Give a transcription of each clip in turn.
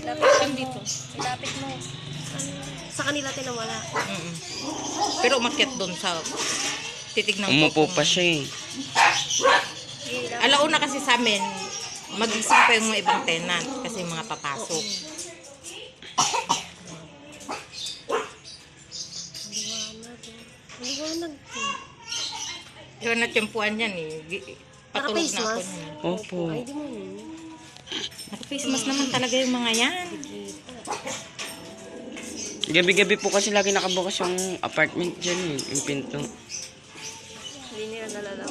Lapit dito. Ilapit mo. Sa kanila tinawala. Pero umakyat doon sa titig ng Umupo kokong. pa siya eh. Alauna kasi sa amin, mag-isip pa yung mga ibang tenant kasi yung mga papasok. Maliwanag. Yun na tiyempuan yan eh. Patulog Naka-face na ako mask? niyan. Opo. Ay, di mo. Naka-face mask naman talaga yung mga yan. Gabi-gabi po kasi lagi nakabukas yung apartment dyan eh. Yung pinto. Hindi nila nalalak.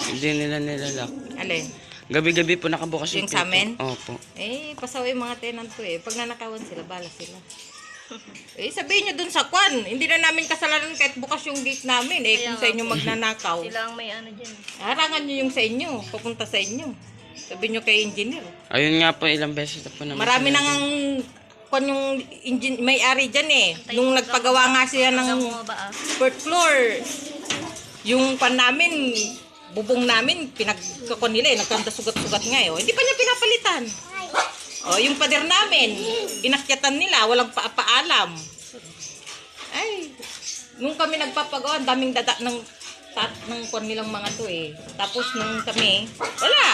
Hindi nila nilalak. Alin? Gabi-gabi po nakabukas yung Yung pinto. sa amin? Opo. Eh, pasaw yung mga tenant ko eh. Pag nanakawan sila, bala sila. Eh, sabihin nyo dun sa kwan. Hindi na namin kasalanan kahit bukas yung gate namin. Eh, kung sa inyo magnanakaw. Sila ang may ano dyan. Harangan nyo yung sa inyo. Papunta sa inyo. Sabihin nyo kay engineer. Ayun nga po, ilang beses na po naman. Marami sinabi. nang kwan yung may-ari dyan eh. Nung nagpagawa nga siya Hanggang ng bumaba ah. first floor. Yung kwan namin, bubong namin, pinagkakon nila eh. Nagkanda sugat-sugat nga eh. Oh. Hindi pa niya pinapalitan. Oh, yung pader namin, inakyatan nila, walang paalam. Ay, nung kami nagpapagawa, ang daming dada ng kwan nilang mga to eh. Tapos nung kami, wala.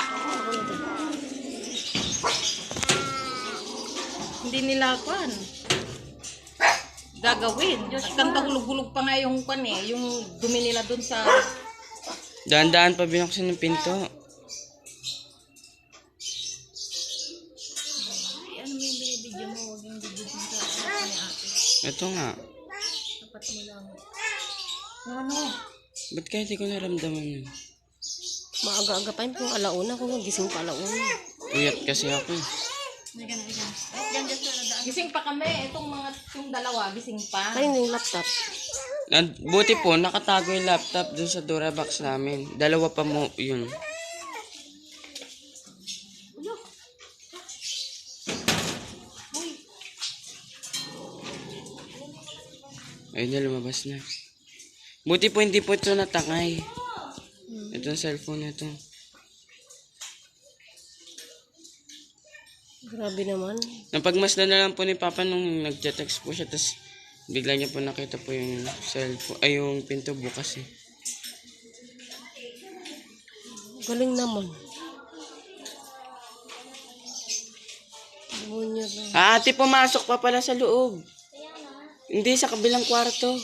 Hindi nila kwan gagawin. Kanta hulog-hulog pa nga yung kwan eh, yung dumi nila dun sa... Daan-daan pa binuksan ng pinto. Ano may binibidyo mo? Huwag yung video mo sa ni ate. Ito nga. Dapat mo lang. Ano? Ba't kaya di ko naramdaman yun? Maaga-aga pa yun kung alauna. Kung gising pa alauna. Uyat kasi ako eh. Diyan sa nadaan. Gising pa kami, yung dalawa, gising pa. Kanina yung laptop. Buti po, nakatago yung laptop dun sa Durabox namin. Dalawa pa mo yun. Ayun na, lumabas na. Buti po hindi po ito natangay. Itong cellphone na ito. Grabe naman. Napagmasdan na lang po ni Papa nung nagja-text po siya. Tapos bigla niya po nakita po yung cellphone, ay yung pinto bukas eh. Galing naman. Demonyo ba? Ate, pumasok pa pala sa loob. Hindi, sa kabilang kwarto.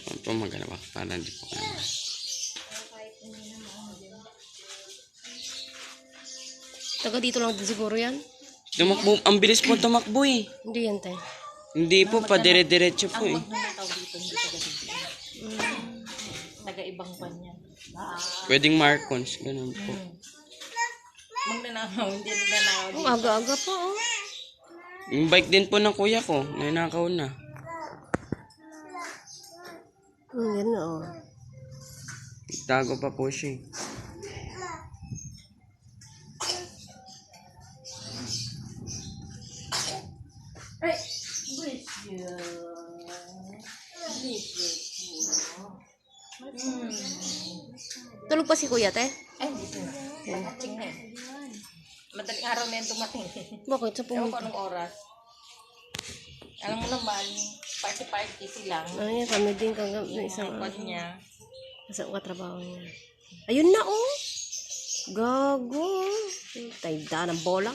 Ano po magalawa para hindi po kaya. Taga dito lang din siguro yan. Tumakbo, ang bilis po tumakbo eh. Hindi yan tayo. Hindi po, padire-diretso po eh. Magnanakaw dito, hindi taga dito. Taga-ibang kwan yan. Pwedeng Marcons, ganun po. Magnanakaw, hindi nagnanakaw Ang dito. aga-aga pa oh. Yung bike din po ng kuya ko, nanakaw na. Yan na oh. Tago pa po siya eh. Tulog pa si kuya te? Ay, dito na. Matching na eh. Madaling araw na yung dumating. Bakit? Sa Ewan ko pumunta? anong oras. Alam mo naman, party-party silang. Ay, kami din kagabi ng isang Ang kwan niya. Sa katrabaho niya. Ayun na oh. Gago. Tayda ng bola.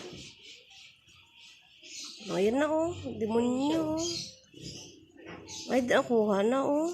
Ayun na oh. Demonyo. Ay, nakuha na oh.